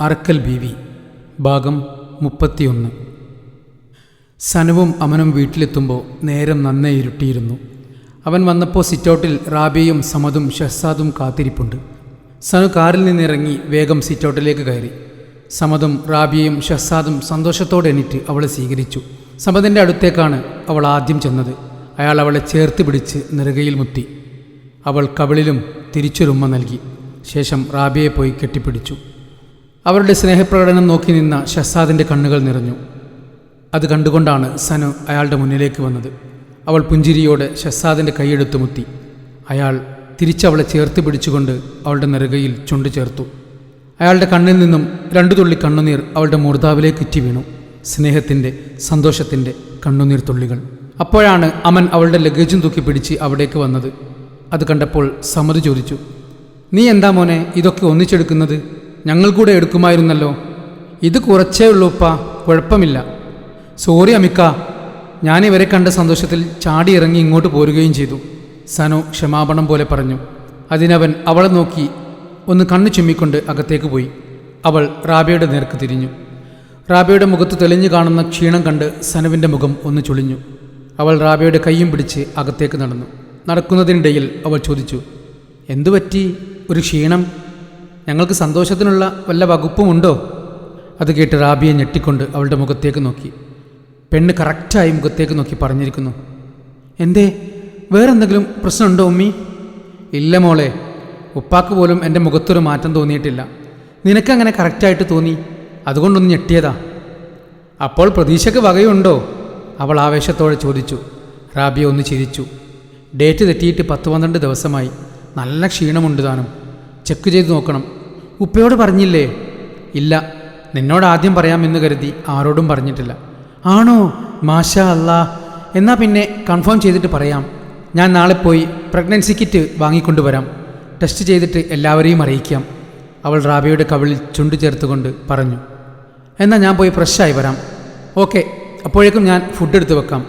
അറക്കൽ ബീവി ഭാഗം 31. സനുവും അമനും വീട്ടിലെത്തുമ്പോൾ നേരം നന്നേ ഇരുട്ടിയിരുന്നു. അവൻ വന്നപ്പോൾ സിറ്റൗട്ടിൽ റാബിയയും സമദും ഷഹ്സാദും കാത്തിരിപ്പുണ്ട്. സനു കാറിൽ നിന്നിറങ്ങി വേഗം സിറ്റൗട്ടിലേക്ക് കയറി. സമദും റാബിയയും ഷഹ്സാദും സന്തോഷത്തോടെ എണീറ്റ് അവളെ സ്വീകരിച്ചു. സമദിൻ്റെ അടുത്തേക്കാണ് അവൾ ആദ്യം ചെന്നത്. അയാൾ അവളെ ചേർത്ത് പിടിച്ച് നെറുകയിൽ മുത്തി. അവൾ കവിളിലും തിരിച്ചൊരുമ്മ നൽകി. ശേഷം റാബിയെ പോയി കെട്ടിപ്പിടിച്ചു. അവരുടെ സ്നേഹപ്രകടനം നോക്കി നിന്ന ഷഹ്സാദിൻ്റെ കണ്ണുകൾ നിറഞ്ഞു. അത് കണ്ടുകൊണ്ടാണ് സനു അയാളുടെ മുന്നിലേക്ക് വന്നത്. അവൾ പുഞ്ചിരിയോടെ ഷഹ്സാദിൻ്റെ കൈയെടുത്ത് മുത്തി. അയാൾ തിരിച്ചവളെ ചേർത്ത് പിടിച്ചുകൊണ്ട് അവളുടെ നെറുകയിൽ ചുണ്ടു ചേർത്തു. അയാളുടെ കണ്ണിൽ നിന്നും 2 തുള്ളി കണ്ണുനീർ അവളുടെ മൂർധാവിലേക്ക് ഇറ്റി വീണു. സ്നേഹത്തിൻ്റെ, സന്തോഷത്തിൻ്റെ കണ്ണുനീർ തുള്ളികൾ. അപ്പോഴാണ് അമൻ അവളുടെ ലഗേജും തൂക്കി പിടിച്ച് അവിടേക്ക് വന്നത്. അത് കണ്ടപ്പോൾ സമദ് ചോദിച്ചു, നീ എന്താ മോനെ ഇതൊക്കെ ഒന്നിച്ചെടുക്കുന്നത്? ഞങ്ങൾ കൂടെ എടുക്കുമായിരുന്നല്ലോ. ഇത് കുറച്ചേ ഉള്ളൂ ഉപ്പാ, കുഴപ്പമില്ല. സോറി അമിക്ക, ഞാനിവരെ കണ്ട സന്തോഷത്തിൽ ചാടി ഇറങ്ങി ഇങ്ങോട്ട് പോരുകയും ചെയ്തു. സനു ക്ഷമാപണം പോലെ പറഞ്ഞു. അതിനവൻ അവളെ നോക്കി ഒന്ന് കണ്ണു ചുമ്മിക്കൊണ്ട് അകത്തേക്ക് പോയി. അവൾ റാബിയുടെ നേർക്ക് തിരിഞ്ഞു. റാബിയുടെ മുഖത്ത് തെളിഞ്ഞു കാണുന്ന ക്ഷീണം കണ്ട് സനുവിൻ്റെ മുഖം ഒന്ന് ചുളിഞ്ഞു. അവൾ റാബിയുടെ കൈയും പിടിച്ച് അകത്തേക്ക് നടന്നു. നടക്കുന്നതിനിടയിൽ അവൾ ചോദിച്ചു, എന്തുപറ്റി? ഒരു ക്ഷീണം? ഞങ്ങൾക്ക് സന്തോഷത്തിനുള്ള വല്ല വകുപ്പുമുണ്ടോ? അത് കേട്ട് റാബിയെ ഞെട്ടിക്കൊണ്ട് അവളുടെ മുഖത്തേക്ക് നോക്കി. പെണ്ണ് കറക്റ്റായി മുഖത്തേക്ക് നോക്കി പറഞ്ഞിരിക്കുന്നു. എന്തേ, വേറെന്തെങ്കിലും പ്രശ്നമുണ്ടോ ഉമ്മി? ഇല്ല മോളെ, ഉപ്പാക്ക് പോലും എൻ്റെ മുഖത്തൊരു മാറ്റം തോന്നിയിട്ടില്ല. നിനക്കങ്ങനെ കറക്റ്റായിട്ട് തോന്നി, അതുകൊണ്ടൊന്ന് ഞെട്ടിയതാ. അപ്പോൾ പ്രതീക്ഷയ്ക്ക് വകയുണ്ടോ? അവൾ ആവേശത്തോടെ ചോദിച്ചു. റാബിയ ഒന്ന് ചിരിച്ചു. ഡേറ്റ് തെറ്റിയിട്ട് 10-12 ദിവസമായി. നല്ല ക്ഷീണമുണ്ട് താനും. ചെക്ക് ചെയ്ത് നോക്കണം. ഉപ്പയോട് പറഞ്ഞില്ലേ? ഇല്ല, നിന്നോട് ആദ്യം പറയാമെന്ന് കരുതി ആരോടും പറഞ്ഞിട്ടില്ല. ആണോ? മാഷാ അല്ലാ. എന്നാൽ പിന്നെ കൺഫേം ചെയ്തിട്ട് പറയാം. ഞാൻ നാളെ പോയി പ്രഗ്നൻസി കിറ്റ് വാങ്ങിക്കൊണ്ടുവരാം. ടെസ്റ്റ് ചെയ്തിട്ട് എല്ലാവരെയും അറിയിക്കാം. അവൾ റാബിയുടെ കവിളിൽ ചുണ്ടു ചേർത്തുകൊണ്ട് പറഞ്ഞു. എന്നാൽ ഞാൻ പോയി ഫ്രഷായി വരാം. ഓക്കെ, അപ്പോഴേക്കും ഞാൻ ഫുഡ് എടുത്ത് വെക്കാം.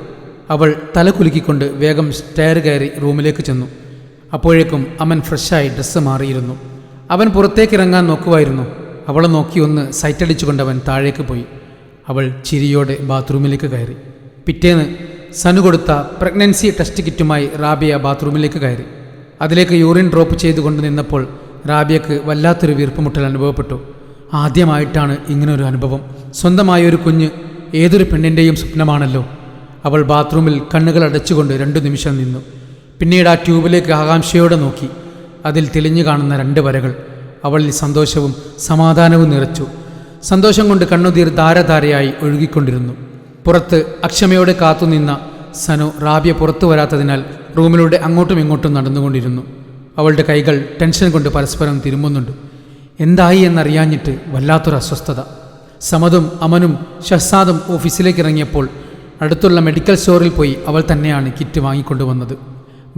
അവൾ തല കുലുക്കിക്കൊണ്ട് വേഗം സ്റ്റെയർ കയറി റൂമിലേക്ക് ചെന്നു. അപ്പോഴേക്കും അമൻ ഫ്രഷായി ഡ്രസ്സ് മാറിയിരുന്നു. അവൻ പുറത്തേക്കിറങ്ങാൻ നോക്കുമായിരുന്നു. അവളെ നോക്കി ഒന്ന് സൈറ്റടിച്ചുകൊണ്ടവൻ താഴേക്ക് പോയി. അവൾ ചിരിയോടെ ബാത്റൂമിലേക്ക് കയറി. പിറ്റേന്ന് സനു കൊടുത്ത പ്രഗ്നൻസി ടെസ്റ്റ് കിറ്റുമായി റാബിയ ബാത്റൂമിലേക്ക് കയറി. അതിലേക്ക് യൂറിൻ ഡ്രോപ്പ് ചെയ്തുകൊണ്ട് നിന്നപ്പോൾ റാബിയക്ക് വല്ലാത്തൊരു വീർപ്പുമുട്ടൽ അനുഭവപ്പെട്ടു. ആദ്യമായിട്ടാണ് ഇങ്ങനൊരു അനുഭവം. സ്വന്തമായൊരു കുഞ്ഞ് ഏതൊരു പെണ്ണിൻ്റെയും സ്വപ്നമാണല്ലോ. അവൾ ബാത്റൂമിൽ കണ്ണുകൾ അടച്ചുകൊണ്ട് 2 നിമിഷം നിന്നു. പിന്നീട് ആ ട്യൂബിലേക്ക് ആകാംക്ഷയോടെ നോക്കി. അതിൽ തെളിഞ്ഞു കാണുന്ന 2 വരകൾ അവളിൽ സന്തോഷവും സമാധാനവും നിറച്ചു. സന്തോഷം കൊണ്ട് കണ്ണുനീർ ധാരധാരയായി ഒഴുകിക്കൊണ്ടിരുന്നു. പുറത്ത് അക്ഷമയോടെ കാത്തുനിന്ന സനു റാബിയ പുറത്തു വരാത്തതിനാൽ റൂമിലൂടെ അങ്ങോട്ടും ഇങ്ങോട്ടും നടന്നുകൊണ്ടിരുന്നു. അവളുടെ കൈകൾ ടെൻഷൻ കൊണ്ട് പരസ്പരം തിരുമുന്നുണ്ട്. എന്തായി എന്നറിയാഞ്ഞിട്ട് വല്ലാത്തൊരു അസ്വസ്ഥത. സമദും അമനും ഷഹ്സാദും ഓഫീസിലേക്ക് ഇറങ്ങിയപ്പോൾ അടുത്തുള്ള മെഡിക്കൽ സ്റ്റോറിൽ പോയി അവൾ തന്നെയാണ് കിറ്റ് വാങ്ങിക്കൊണ്ടുവന്നത്.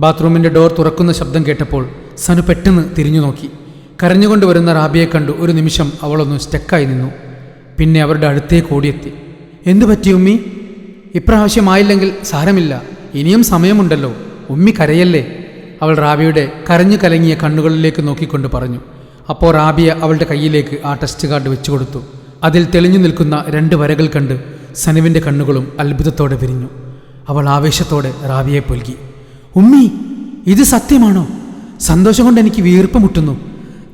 ബാത്റൂമിൻ്റെ ഡോർ തുറക്കുന്ന ശബ്ദം കേട്ടപ്പോൾ സനു പെട്ടെന്ന് തിരിഞ്ഞു നോക്കി. കരഞ്ഞുകൊണ്ട് വരുന്ന റാബിയെ കണ്ടു. ഒരു നിമിഷം അവളൊന്ന് സ്റ്റക്കായി നിന്നു. പിന്നെ അവരുടെ അടുത്തേക്ക് ഓടിയെത്തി. എന്തു പറ്റി ഉമ്മി? ഇപ്രാവശ്യമായില്ലെങ്കിൽ സാരമില്ല, ഇനിയും സമയമുണ്ടല്ലോ. ഉമ്മി കരയല്ലേ? അവൾ റാബിയുടെ കരഞ്ഞു കലങ്ങിയ കണ്ണുകളിലേക്ക് നോക്കിക്കൊണ്ട് പറഞ്ഞു. അപ്പോൾ റാബിയ അവളുടെ കയ്യിലേക്ക് ആ ടെസ്റ്റ് കാർഡ് വെച്ചു കൊടുത്തു. അതിൽ തെളിഞ്ഞു നിൽക്കുന്ന 2 വരകൾ കണ്ട് സനുവിൻ്റെ കണ്ണുകളും അത്ഭുതത്തോടെ വിരിഞ്ഞു. അവൾ ആവേശത്തോടെ റാബിയെ പുൽകി. ഉമ്മി, ഇത് സത്യമാണോ? സന്തോഷം കൊണ്ട് എനിക്ക് വീർപ്പ് മുട്ടുന്നു.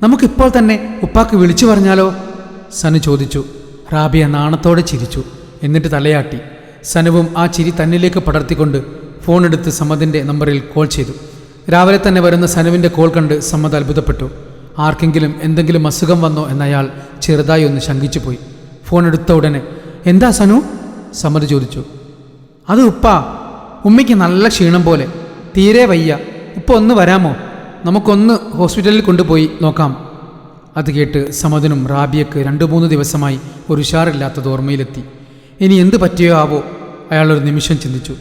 നമുക്കിപ്പോൾ തന്നെ ഉപ്പാക്ക് വിളിച്ചു പറഞ്ഞാലോ? സനു ചോദിച്ചു. റാബിയ നാണത്തോടെ ചിരിച്ചു. എന്നിട്ട് തലയാട്ടി. സനുവും ആ ചിരി തന്നിലേക്ക് പടർത്തിക്കൊണ്ട് ഫോണെടുത്ത് സമദിൻ്റെ നമ്പറിൽ കോൾ ചെയ്തു. രാവിലെ തന്നെ വരുന്ന സനുവിൻ്റെ കോൾ കണ്ട് സമദ് അത്ഭുതപ്പെട്ടു. ആർക്കെങ്കിലും എന്തെങ്കിലും അസുഖം വന്നോ എന്നയാൾ ചെറുതായി ഒന്ന് ശങ്കിച്ചു പോയി. ഫോൺ എടുത്ത ഉടനെ, എന്താ സനു? സമദ് ചോദിച്ചു. അത് ഉപ്പാ, ഉമ്മയ്ക്ക് നല്ല ക്ഷീണം പോലെ, തീരെ വയ്യ. ഉപ്പ ഒന്ന് വരാമോ? നമുക്കൊന്ന് ഹോസ്പിറ്റലിൽ കൊണ്ടുപോയി നോക്കാം. അത് കേട്ട് സമദിനും റാബിയക്ക് 2-3 ദിവസമായി ഒരു ഉഷാറില്ലാത്തത് ഓർമ്മയിലെത്തി. ഇനി എന്ത് പറ്റിയോ ആവോ? അയാളൊരു നിമിഷം ചിന്തിച്ചു.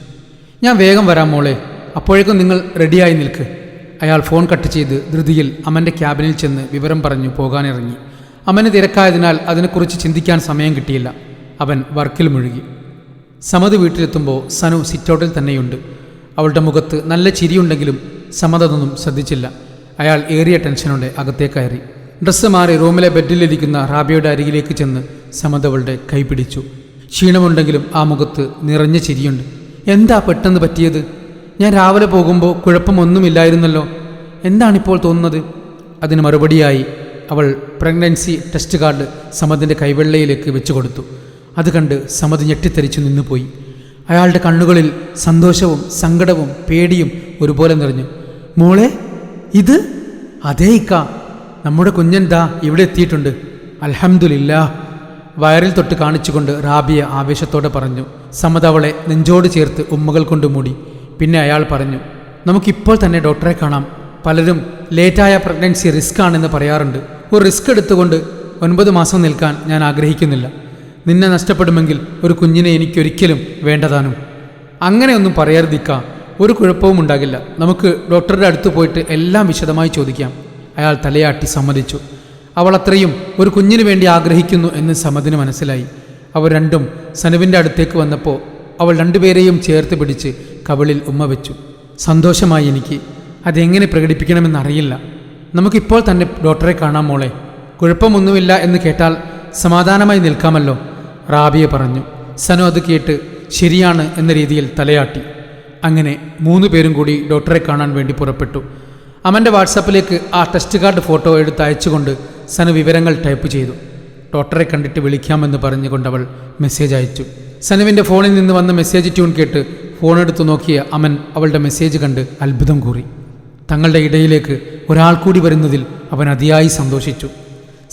ഞാൻ വേഗം വരാം മോളെ, അപ്പോഴേക്കും നിങ്ങൾ റെഡിയായി നിൽക്ക്. അയാൾ ഫോൺ കട്ട് ചെയ്ത് ധൃതിയിൽ അമൻ്റെ ക്യാബിനിൽ ചെന്ന് വിവരം പറഞ്ഞു പോകാനിറങ്ങി. അമന് തിരക്കായതിനാൽ അതിനെക്കുറിച്ച് ചിന്തിക്കാൻ സമയം കിട്ടിയില്ല. അവൻ വർക്കിൽ മുഴുകി. സമദ് വീട്ടിലെത്തുമ്പോൾ സനു സിറ്റൗട്ടിൽ തന്നെയുണ്ട്. അവളുടെ മുഖത്ത് നല്ല ചിരിയുണ്ടെങ്കിലും സമദ് അതൊന്നും ശ്രദ്ധിച്ചില്ല. അയാൾ ഏറിയ ടെൻഷനോടെ അകത്തേക്ക് കയറി. ഡ്രസ്സ് മാറി റൂമിലെ ബെഡിലിരിക്കുന്ന റാബിയയുടെ അരികിലേക്ക് ചെന്ന് സമദ് അവളുടെ കൈ പിടിച്ചു. ക്ഷീണമുണ്ടെങ്കിലും ആ മുഖത്ത് നിറഞ്ഞ ചിരിയുണ്ട്. എന്താ പെട്ടെന്ന് പറ്റിയത്? ഞാൻ രാവിലെ പോകുമ്പോൾ കുഴപ്പമൊന്നുമില്ലായിരുന്നല്ലോ, എന്താണിപ്പോൾ തോന്നുന്നത്? അതിന് മറുപടിയായി അവൾ പ്രഗ്നൻസി ടെസ്റ്റ് കാർഡ് സമദിൻ്റെ കൈവെള്ളയിലേക്ക് വെച്ചു കൊടുത്തു. അത് കണ്ട് സമദ് ഞെട്ടിത്തെറിച്ചു നിന്നുപോയി. അയാളുടെ കണ്ണുകളിൽ സന്തോഷവും സങ്കടവും പേടിയും ഒരുപോലെ നിറഞ്ഞു. മോളെ, ഇത്? അതേ ഇക്ക, നമ്മുടെ കുഞ്ഞൻ ഇവിടെ എത്തിയിട്ടുണ്ട്, അൽഹംദുലില്ലാ. വയറിൽ തൊട്ട് കാണിച്ചുകൊണ്ട് റാബിയ ആവേശത്തോടെ പറഞ്ഞു. സമദ് അവളെ നെഞ്ചോട് ചേർത്ത് ഉമ്മകൾ കൊണ്ട് മൂടി. പിന്നെ അയാൾ പറഞ്ഞു, നമുക്കിപ്പോൾ തന്നെ ഡോക്ടറെ കാണാം. പലരും ലേറ്റായ പ്രഗ്നൻസി റിസ്ക് ആണെന്ന് പറയാറുണ്ട്. ഒരു റിസ്ക് എടുത്തുകൊണ്ട് 9 മാസം നിൽക്കാൻ ഞാൻ ആഗ്രഹിക്കുന്നില്ല. നിന്നെ നഷ്ടപ്പെടുമെങ്കിൽ ഒരു കുഞ്ഞിനെ എനിക്കൊരിക്കലും വേണ്ടതാനും. അങ്ങനെയൊന്നും പറയരുതിക്ക, ഒരു കുഴപ്പവും ഉണ്ടാകില്ല. നമുക്ക് ഡോക്ടറുടെ അടുത്ത് പോയിട്ട് എല്ലാം വിശദമായി ചോദിക്കാം. അയാൾ തലയാട്ടി സമ്മതിച്ചു. അവൾ അത്രയും ഒരു കുഞ്ഞിന് വേണ്ടി ആഗ്രഹിക്കുന്നു എന്ന് സമദിന് മനസ്സിലായി. അവർ രണ്ടും സനുവിൻ്റെ അടുത്തേക്ക് വന്നപ്പോൾ അവൾ രണ്ടുപേരെയും ചേർത്ത് പിടിച്ച് കവിളിൽ ഉമ്മ വെച്ചു. സന്തോഷമായി എനിക്ക്. അതെങ്ങനെ പ്രകടിപ്പിക്കണമെന്നറിയില്ല. നമുക്കിപ്പോൾ തന്നെ ഡോക്ടറെ കാണാം മോളെ. കുഴപ്പമൊന്നുമില്ല എന്ന് കേട്ടാൽ സമാധാനമായി നിൽക്കാമല്ലോ, റാബിയ പറഞ്ഞു. സനു അത് കേട്ട് ശരിയാണ് എന്ന രീതിയിൽ തലയാട്ടി. അങ്ങനെ 3 പേരും കൂടി ഡോക്ടറെ കാണാൻ വേണ്ടി പുറപ്പെട്ടു. അമൻ്റെ വാട്സാപ്പിലേക്ക് ആ ടെസ്റ്റ് കാർഡ് ഫോട്ടോ എടുത്ത് അയച്ചുകൊണ്ട് സനു വിവരങ്ങൾ ടൈപ്പ് ചെയ്തു. ഡോക്ടറെ കണ്ടിട്ട് വിളിക്കാമെന്ന് പറഞ്ഞുകൊണ്ട് അവൾ മെസ്സേജ് അയച്ചു. സനുവിൻ്റെ ഫോണിൽ നിന്ന് വന്ന മെസ്സേജ് ട്യൂൺ കേട്ട് ഫോണെടുത്ത് നോക്കിയ അമൻ അവളുടെ മെസ്സേജ് കണ്ട് അത്ഭുതം കൂറി. തങ്ങളുടെ ഇടയിലേക്ക് ഒരാൾ കൂടി വരുന്നതിൽ അവൻ അതിയായി സന്തോഷിച്ചു.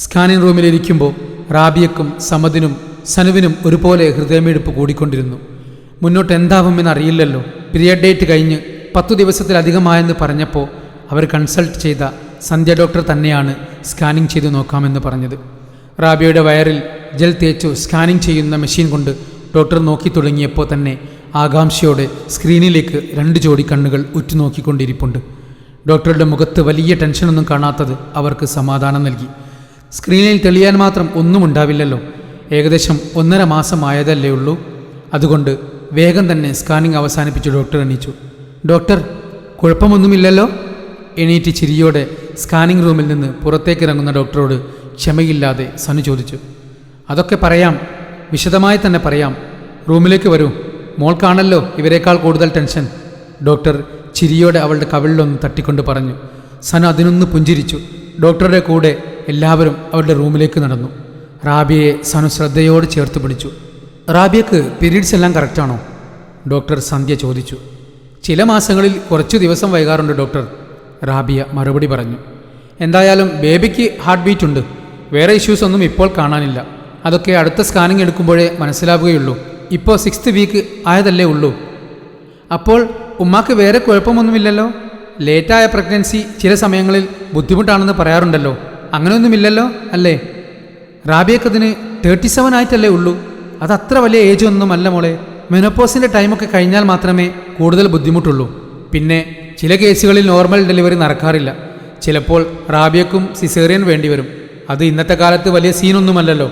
സ്കാനിംഗ് റൂമിലിരിക്കുമ്പോൾ റാബിയക്കും സമദിനും സനുവിനും ഒരുപോലെ ഹൃദയമെടുപ്പ് കൂടിക്കൊണ്ടിരുന്നു. മുന്നോട്ട് എന്താവുമെന്നറിയില്ലല്ലോ. പീരിയഡ് ഡേറ്റ് കഴിഞ്ഞ് 10 ദിവസത്തിലധികമായെന്ന് പറഞ്ഞപ്പോൾ അവർ കൺസൾട്ട് ചെയ്ത സന്ധ്യ ഡോക്ടർ തന്നെയാണ് സ്കാനിംഗ് ചെയ്ത് നോക്കാമെന്ന് പറഞ്ഞത്. റാബിയയുടെ വയറിൽ ജെൽ തേച്ചു സ്കാനിംഗ് ചെയ്യുന്ന മെഷീൻ കൊണ്ട് ഡോക്ടർ നോക്കി തുടങ്ങിയപ്പോൾ തന്നെ ആകാംക്ഷയോടെ സ്ക്രീനിലേക്ക് 2 ജോഡി കണ്ണുകൾ ഉറ്റുനോക്കിക്കൊണ്ടിരിപ്പുണ്ട്. ഡോക്ടറുടെ മുഖത്ത് വലിയ ടെൻഷനൊന്നും കാണാത്തത് അവർക്ക് സമാധാനം നൽകി. സ്ക്രീനിൽ തെളിയാൻ മാത്രം ഒന്നും ഉണ്ടാവില്ലല്ലോ. ഏകദേശം 1.5 മാസം ആയതല്ലേ ഉള്ളൂ. അതുകൊണ്ട് വേഗം തന്നെ സ്കാനിംഗ് അവസാനിപ്പിച്ച് ഡോക്ടർ എണീച്ചു. ഡോക്ടർ, കുഴപ്പമൊന്നുമില്ലല്ലോ? എണീറ്റ് ചിരിയോടെ സ്കാനിംഗ് റൂമിൽ നിന്ന് പുറത്തേക്കിറങ്ങുന്ന ഡോക്ടറോട് ക്ഷമയില്ലാതെ സനു ചോദിച്ചു. അതൊക്കെ പറയാം, വിശദമായി തന്നെ പറയാം. റൂമിലേക്ക് വരൂ. മോൾക്കാണല്ലോ ഇവരെക്കാൾ കൂടുതൽ ടെൻഷൻ. ഡോക്ടർ ചിരിയോടെ അവളുടെ കവിളിലൊന്ന് തട്ടിക്കൊണ്ട് പറഞ്ഞു. സനു അതിനൊന്ന് പുഞ്ചിരിച്ചു. ഡോക്ടറുടെ കൂടെ എല്ലാവരും അവളുടെ റൂമിലേക്ക് നടന്നു. റാബിയയെ സനു ശ്രദ്ധയോട് ചേർത്ത് പിടിച്ചു. റാബിയക്ക് പീരീഡ്സ് എല്ലാം കറക്റ്റാണോ? ഡോക്ടർ സന്ധ്യ ചോദിച്ചു. ചില മാസങ്ങളിൽ കുറച്ചു ദിവസം വൈകാറുണ്ട് ഡോക്ടർ, റാബിയ മറുപടി പറഞ്ഞു. എന്തായാലും ബേബിക്ക് ഹാർട്ട് ബീറ്റ് ഉണ്ട്. വേറെ ഇഷ്യൂസ് ഒന്നും ഇപ്പോൾ കാണാനില്ല. അതൊക്കെ അടുത്ത സ്കാനിങ് എടുക്കുമ്പോഴേ മനസ്സിലാവുകയുള്ളൂ. ഇപ്പോൾ 6th വീക്ക് ആയതല്ലേ ഉള്ളൂ. അപ്പോൾ ഉമ്മാക്ക് വേറെ കുഴപ്പമൊന്നുമില്ലല്ലോ? ലേറ്റായ പ്രഗ്നൻസി ചില സമയങ്ങളിൽ ബുദ്ധിമുട്ടാണെന്ന് പറയാറുണ്ടല്ലോ, അങ്ങനെയൊന്നുമില്ലല്ലോ അല്ലേ? റാബിയക്കതിന് 37 ആയിട്ടല്ലേ ഉള്ളൂ. അതത്ര വലിയ ഏജ് ഒന്നുമല്ല മോളെ. മെനോപോസിൻ്റെ ടൈമൊക്കെ കഴിഞ്ഞാൽ മാത്രമേ കൂടുതൽ ബുദ്ധിമുട്ടുള്ളൂ. പിന്നെ ചില കേസുകളിൽ നോർമൽ ഡെലിവറി നടക്കാറില്ല. ചിലപ്പോൾ റാബിയക്കും സിസേറിയൻ വേണ്ടിവരും. അത് ഇന്നത്തെ കാലത്ത് വലിയ സീനൊന്നുമല്ലല്ലോ.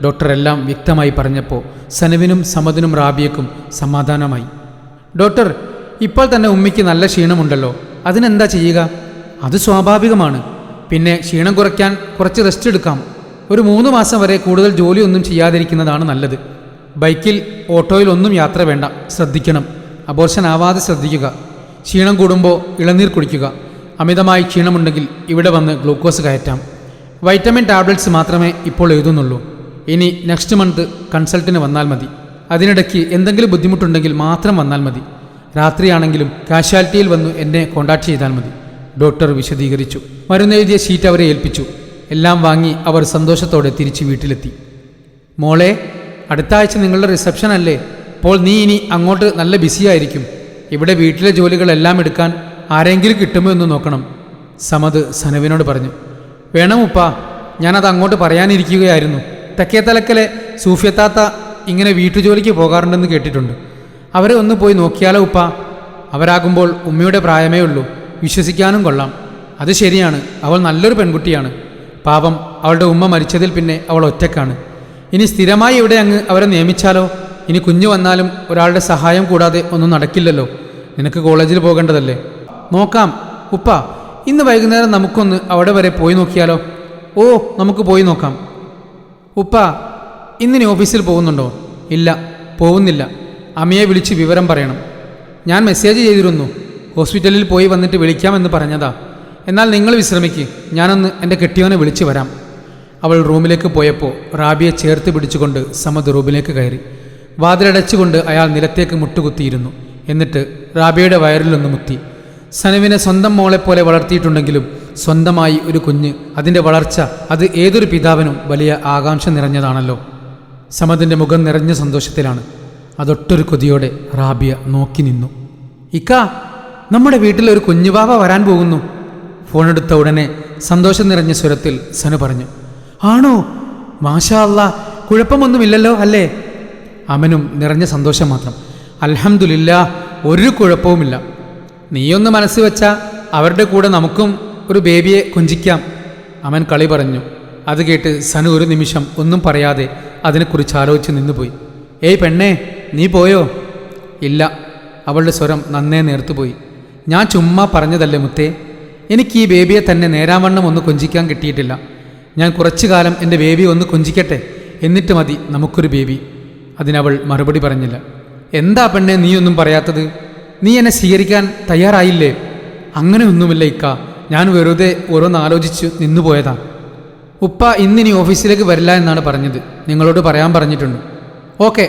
ഡോക്ടർ എല്ലാം വ്യക്തമായി പറഞ്ഞപ്പോൾ സനുവിനും സമദിനും റാബിയക്കും സമാധാനമായി. ഡോക്ടർ, ഇപ്പോൾ തന്നെ ഉമ്മിക്ക് നല്ല ക്ഷീണമുണ്ടല്ലോ, അതിനെന്താ ചെയ്യുക? അത് സ്വാഭാവികമാണ്. പിന്നെ ക്ഷീണം കുറയ്ക്കാൻ കുറച്ച് റെസ്റ്റ് എടുക്കാം. ഒരു 3 മാസം വരെ കൂടുതൽ ജോലിയൊന്നും ചെയ്യാതിരിക്കുന്നതാണ് നല്ലത്. ബൈക്കിൽ ഓട്ടോയിൽ ഒന്നും യാത്ര വേണ്ട, ശ്രദ്ധിക്കണം. അബോർഷൻ ആവാതെ ശ്രദ്ധിക്കുക. ക്ഷീണം കൂടുമ്പോൾ ഇളനീർ കുടിക്കുക. അമിതമായി ക്ഷീണമുണ്ടെങ്കിൽ ഇവിടെ വന്ന് ഗ്ലൂക്കോസ് കയറ്റാം. വൈറ്റമിൻ ടാബ്ലറ്റ്സ് മാത്രമേ ഇപ്പോൾ എഴുതുന്നുള്ളൂ. ഇനി നെക്സ്റ്റ് മന്ത് കൺസൾട്ടിന് വന്നാൽ മതി. അതിനിടയ്ക്ക് എന്തെങ്കിലും ബുദ്ധിമുട്ടുണ്ടെങ്കിൽ മാത്രം വന്നാൽ മതി. രാത്രിയാണെങ്കിലും കാഷ്വാലിറ്റിയിൽ വന്ന് എന്നെ കോൺടാക്ട് ചെയ്താൽ മതി, ഡോക്ടർ വിശദീകരിച്ചു. മരുന്നെഴുതിയ ഷീറ്റ് അവരെ ഏൽപ്പിച്ചു. എല്ലാം വാങ്ങി അവർ സന്തോഷത്തോടെ തിരിച്ച് വീട്ടിലെത്തി. മോളെ, അടുത്ത ആഴ്ച നിങ്ങളുടെ റിസപ്ഷൻ അല്ലേ? അപ്പോൾ നീ ഇനി അങ്ങോട്ട് നല്ല ബിസിയായിരിക്കും. ഇവിടെ വീട്ടിലെ ജോലികളെല്ലാം എടുക്കാൻ ആരെങ്കിലും കിട്ടുമോ എന്ന് നോക്കണം, സമദ് സനുവിനോട് പറഞ്ഞു. വേണം ഉപ്പാ, ഞാനത് അങ്ങോട്ട് പറയാനിരിക്കുകയായിരുന്നു. തെക്കേത്തലക്കലെ സൂഫിയത്താത്ത ഇങ്ങനെ വീട്ടുജോലിക്ക് പോകാറുണ്ടെന്ന് കേട്ടിട്ടുണ്ട്. അവരെ ഒന്ന് പോയി നോക്കിയാലോ ഉപ്പാ? അവരാകുമ്പോൾ ഉമ്മയുടെ പ്രായമേ ഉള്ളൂ, വിശ്വസിക്കാനും കൊള്ളാം. അത് ശരിയാണ്, അവൾ നല്ലൊരു പെൺകുട്ടിയാണ്. പാപം, അവളുടെ ഉമ്മ മരിച്ചതിൽ പിന്നെ അവൾ ഒറ്റക്കാണ്. ഇനി സ്ഥിരമായി ഇവിടെ അങ്ങ് അവരെ നിയമിച്ചാലോ? ഇനി കുഞ്ഞു വന്നാലും ഒരാളുടെ സഹായം കൂടാതെ ഒന്നും നടക്കില്ലല്ലോ. നിനക്ക് കോളേജിൽ പോകേണ്ടതല്ലേ? നോക്കാം ഉപ്പ, ഇന്ന് വൈകുന്നേരം നമുക്കൊന്ന് അവിടെ വരെ പോയി നോക്കിയാലോ? ഓ നമുക്ക് പോയി നോക്കാം. ഉപ്പ ഇന്നിനി ഓഫീസിൽ പോകുന്നുണ്ടോ? ഇല്ല, പോകുന്നില്ല. അമ്മയെ വിളിച്ച് വിവരം പറയണം. ഞാൻ മെസ്സേജ് ചെയ്തിരുന്നു, ഹോസ്പിറ്റലിൽ പോയി വന്നിട്ട് വിളിക്കാമെന്ന് പറഞ്ഞതാ. എന്നാൽ നിങ്ങൾ വിശ്രമിക്ക്, ഞാനൊന്ന് എൻ്റെ കെട്ടിയോനെ വിളിച്ച് വരാം. അവൾ റൂമിലേക്ക് പോയപ്പോൾ റാബിയെ ചേർത്ത് പിടിച്ചുകൊണ്ട് സമദ് റൂമിലേക്ക് കയറി. വാതിലടച്ചുകൊണ്ട് അയാൾ നിലത്തേക്ക് മുട്ടുകുത്തിയിരുന്നു. എന്നിട്ട് റാബിയുടെ വയറിലൊന്ന് മുത്തി. സനുവിനെ സ്വന്തം മോളെപ്പോലെ വളർത്തിയിട്ടുണ്ടെങ്കിലും സ്വന്തമായി ഒരു കുഞ്ഞ്, അതിൻ്റെ വളർച്ച, അത് ഏതൊരു പിതാവിനും വലിയ ആകാംക്ഷ നിറഞ്ഞതാണല്ലോ. സമദിൻ്റെ മുഖം നിറഞ്ഞ സന്തോഷത്തിലാണ്. അതൊട്ടൊരു കൊതിയോടെ റാബിയ നോക്കി നിന്നു. ഇക്ക, നമ്മുടെ വീട്ടിൽ ഒരു കുഞ്ഞുവാവ വരാൻ പോകുന്നു. ഫോണെടുത്ത ഉടനെ സന്തോഷം നിറഞ്ഞ സ്വരത്തിൽ സനു പറഞ്ഞു. ആണോ? മാഷാ അല്ലാ, കുഴപ്പമൊന്നുമില്ലല്ലോ അല്ലേ? അവനും നിറഞ്ഞ സന്തോഷം മാത്രം. അൽഹംദുലില്ലാ, ഒരു കുഴപ്പവുമില്ല. നീയൊന്ന് മനസ്സ് വെച്ചാൽ അവരുടെ കൂടെ നമുക്കും ഒരു ബേബിയെ കൊഞ്ചിക്കാം. അവൻ കളി പറഞ്ഞു. അത് കേട്ട് സനു ഒരു നിമിഷം ഒന്നും പറയാതെ അതിനെക്കുറിച്ച് ആലോചിച്ച് നിന്നുപോയി. ഏയ് പെണ്ണേ, നീ പോയോ? ഇല്ല. അവളുടെ സ്വരം നന്നേ നേർത്തുപോയി. ഞാൻ ചുമ്മാ പറഞ്ഞതല്ലേ മുത്തേ. എനിക്ക് ഈ ബേബിയെ തന്നെ നേരാവണ്ണം ഒന്ന് കൊഞ്ചിക്കാൻ കിട്ടിയിട്ടില്ല. ഞാൻ കുറച്ചു കാലം എൻ്റെ ബേബി ഒന്ന് കൊഞ്ചിക്കട്ടെ, എന്നിട്ട് മതി നമുക്കൊരു ബേബി. അതിനവൾ മറുപടി പറഞ്ഞില്ല. എന്താ പെണ്ണെ നീയൊന്നും പറയാത്തത്? നീ എന്നെ സ്വീകരിക്കാൻ തയ്യാറായില്ലേ? അങ്ങനെ ഒന്നുമില്ല ഇക്ക, ഞാൻ വെറുതെ ഓരോന്ന് ആലോചിച്ച് നിന്നുപോയതാ. ഉപ്പ ഇന്നിനി ഓഫീസിലേക്ക് വരില്ല എന്നാണ് പറഞ്ഞത്. നിങ്ങളോട് പറയാൻ പറഞ്ഞിട്ടുണ്ട്. ഓക്കെ,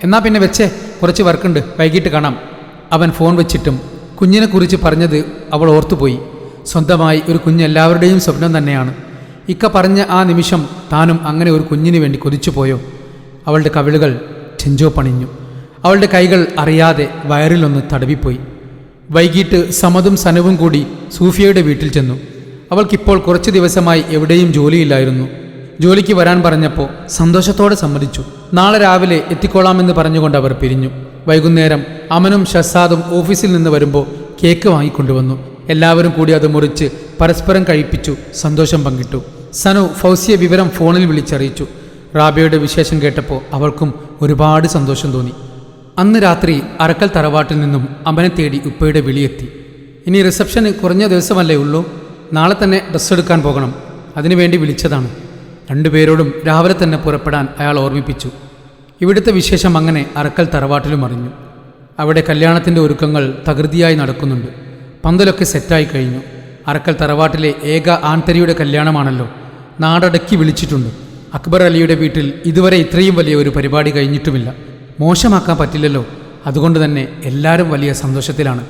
എന്നാ പിന്നെ വെച്ചേ, കുറച്ച് വർക്കുണ്ട്, വൈകിട്ട് കാണാം. അവൻ ഫോൺ വെച്ചിട്ടും കുഞ്ഞിനെക്കുറിച്ച് പറഞ്ഞത് അവൾ ഓർത്തുപോയി. സ്വന്തമായി ഒരു കുഞ്ഞ് എല്ലാവരുടെയും സ്വപ്നം തന്നെയാണ്. ഇക്ക പറഞ്ഞ ആ നിമിഷം താനും അങ്ങനെ ഒരു കുഞ്ഞിന് വേണ്ടി കൊതിച്ചു പോയോ? അവളുടെ കവിളുകൾ ചെഞ്ചോ പണിഞ്ഞു. അവളുടെ കൈകൾ അറിയാതെ വയറിലൊന്ന് തടവിപ്പോയി. വൈകിട്ട് സമതും സനവും കൂടി സൂഫിയയുടെ വീട്ടിൽ ചെന്നു. അവൾക്കിപ്പോൾ കുറച്ച് ദിവസമായി എവിടെയും ജോലിയില്ലായിരുന്നു. ജോലിക്ക് വരാൻ പറഞ്ഞപ്പോൾ സന്തോഷത്തോടെ സമ്മതിച്ചു. നാളെ രാവിലെ എത്തിക്കോളാമെന്ന് പറഞ്ഞുകൊണ്ട് അവർ പിരിഞ്ഞു. വൈകുന്നേരം അമനും ഷസാദും ഓഫീസിൽ നിന്ന് വരുമ്പോൾ കേക്ക് വാങ്ങിക്കൊണ്ടുവന്നു. എല്ലാവരും കൂടി അത് മുറിച്ച് പരസ്പരം കഴിപ്പിച്ചു, സന്തോഷം പങ്കിട്ടു. സനു ഫൗസിയെ വിവരം ഫോണിൽ വിളിച്ചറിയിച്ചു. റാബിയുടെ വിശേഷം കേട്ടപ്പോൾ അവൾക്കും ഒരുപാട് സന്തോഷം തോന്നി. അന്ന് രാത്രി അറക്കൽ തറവാട്ടിൽ നിന്നും അമനെ തേടി ഉപ്പയുടെ വിളിയെത്തി. ഇനി റിസപ്ഷന് കുറഞ്ഞ ദിവസമല്ലേ ഉള്ളൂ, നാളെ തന്നെ ഡ്രസ്സ് എടുക്കാൻ പോകണം, അതിനുവേണ്ടി വിളിച്ചതാണ്. രണ്ടുപേരോടും രാവിലെ തന്നെ പുറപ്പെടാൻ അയാൾ ഓർമ്മിപ്പിച്ചു. ഇവിടുത്തെ വിശേഷം അങ്ങനെ അറക്കൽ തറവാട്ടിലും അറിഞ്ഞു. അവിടെ കല്യാണത്തിൻ്റെ ഒരുക്കങ്ങൾ തകൃതിയായി നടക്കുന്നുണ്ട്. പന്തലൊക്കെ സെറ്റായി കഴിഞ്ഞു. അറക്കൽ തറവാട്ടിലെ ഏക ആൺതരിയുടെ കല്യാണമാണല്ലോ. നാടടക്കി വിളിച്ചിട്ടുണ്ട്. അക്ബർ അലിയുടെ വീട്ടിൽ ഇതുവരെ ഇത്രയും വലിയ ഒരു പരിപാടി കഴിഞ്ഞിട്ടുമില്ല. മോശമാക്കാൻ പറ്റില്ലല്ലോ. അതുകൊണ്ട് തന്നെ എല്ലാവരും വലിയ സന്തോഷത്തിലാണ്.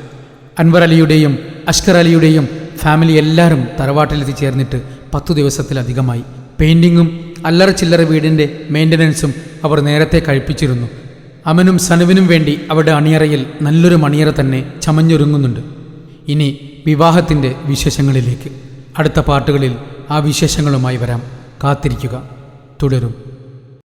അൻവർ അലിയുടെയും അഷ്കർ അലിയുടെയും ഫാമിലി എല്ലാവരും തറവാട്ടിലെത്തി ചേർന്നിട്ട് 10 ദിവസത്തിലധികമായി. പെയിൻറ്റിങ്ങും അല്ലറ ചില്ലറ വീടിൻ്റെ മെയിൻ്റനൻസും അവർ നേരത്തെ കഴിപ്പിച്ചിരുന്നു. അമനും സനുവിനും വേണ്ടി അവരുടെ അണിയറയിൽ നല്ലൊരു മണിയറ തന്നെ ചമഞ്ഞൊരുങ്ങുന്നുണ്ട്. ഇനി വിവാഹത്തിൻ്റെ വിശേഷങ്ങളിലേക്ക് അടുത്ത പാട്ടുകളിൽ ആ വിശേഷങ്ങളുമായി വരാം. കാത്തിരിക്കുക. തുടരും.